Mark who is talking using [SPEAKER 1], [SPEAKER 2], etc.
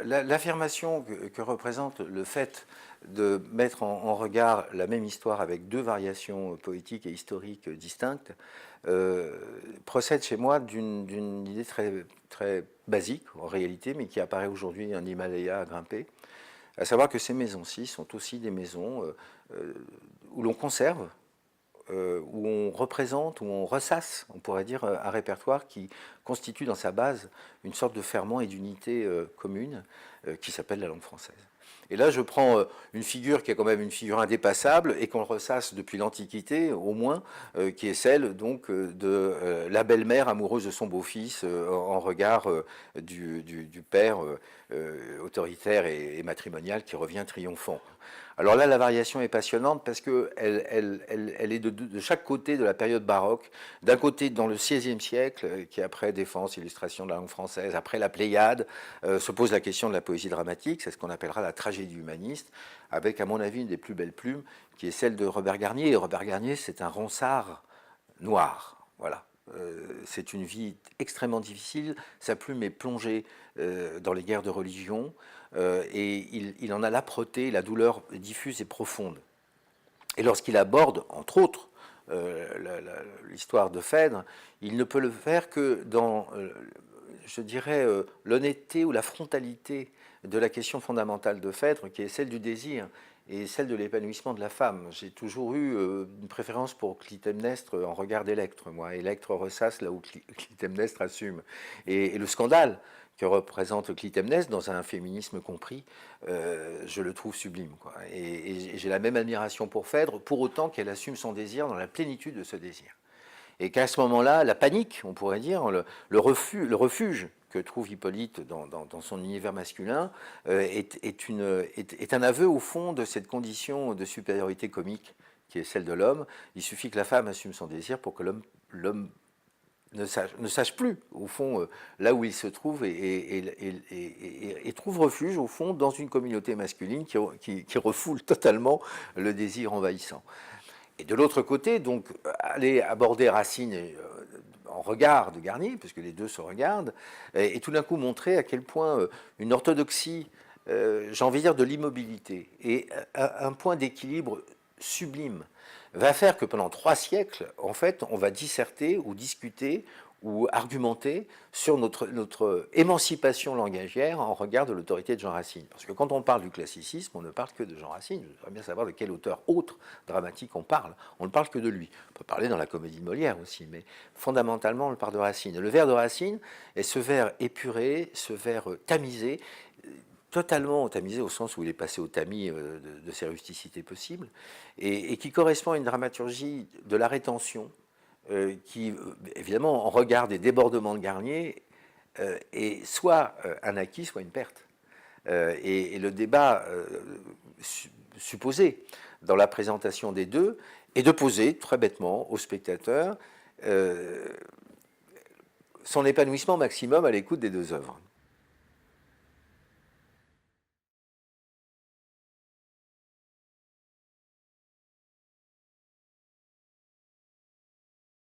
[SPEAKER 1] L'affirmation que représente le fait de mettre en regard la même histoire avec deux variations poétiques et historiques distinctes procède chez moi d'une idée très basique en réalité, mais qui apparaît aujourd'hui un Himalaya à grimper, à savoir que ces maisons-ci sont aussi des maisons où l'on conserve, où on représente, où on ressasse, on pourrait dire, un répertoire qui constitue dans sa base une sorte de ferment et d'unité commune qui s'appelle la langue française. Et là, je prends une figure qui est quand même une figure indépassable et qu'on ressasse depuis l'Antiquité, au moins, qui est celle donc de la belle-mère amoureuse de son beau-fils en regard du père autoritaire et matrimonial qui revient triomphant. Alors là, la variation est passionnante parce qu'elle est de chaque côté de la période baroque. D'un côté, dans le XVIe siècle, qui après défense, illustration de la langue française, après la Pléiade, se pose la question de la poésie dramatique, c'est ce qu'on appellera la tragédie humaniste, avec, à mon avis, une des plus belles plumes, qui est celle de Robert Garnier. Et Robert Garnier, c'est un ronsard noir, voilà. C'est une vie extrêmement difficile. Sa plume est plongée dans les guerres de religion et il en a l'âpreté, la douleur diffuse et profonde. Et lorsqu'il aborde, entre autres, l'histoire de Phèdre, il ne peut le faire que dans, je dirais, l'honnêteté ou la frontalité de la question fondamentale de Phèdre, qui est celle du désir et celle de l'épanouissement de la femme. J'ai toujours eu une préférence pour Clytemnestre en regard d'Électre, moi. Électre ressasse là où Clytemnestre assume. Et le scandale que représente Clytemnestre dans un féminisme compris, je le trouve sublime, quoi. Et j'ai la même admiration pour Phèdre, pour autant qu'elle assume son désir dans la plénitude de ce désir. Et qu'à ce moment-là, la panique, on pourrait dire, le refuge que trouve Hippolyte dans son univers masculin est un aveu au fond de cette condition de supériorité comique qui est celle de l'homme. Il suffit que la femme assume son désir pour que l'homme ne sache plus, au fond, là où il se trouve et trouve refuge, au fond, dans une communauté masculine qui refoule totalement le désir envahissant. Et de l'autre côté, donc, aller aborder Racine en regard de Garnier, puisque les deux se regardent, et tout d'un coup montrer à quel point une orthodoxie, j'ai envie de dire de l'immobilité, et un point d'équilibre sublime, va faire que pendant 3 siècles, en fait, on va disserter ou discuter ou argumenter sur notre émancipation langagière en regard de l'autorité de Jean Racine. Parce que quand on parle du classicisme, on ne parle que de Jean Racine. Je voudrais bien savoir de quel auteur autre dramatique on parle. On ne parle que de lui. On peut parler dans la comédie de Molière aussi, mais fondamentalement, on parle de Racine. Et le vers de Racine est ce vers épuré, ce vers tamisé, totalement tamisé au sens où il est passé au tamis de ses rusticités possibles, et qui correspond à une dramaturgie de la rétention, qui, évidemment, en regard des débordements de Garnier, est soit un acquis, soit une perte. Et le débat supposé dans la présentation des deux est de poser très bêtement au spectateur son épanouissement maximum à l'écoute des deux œuvres.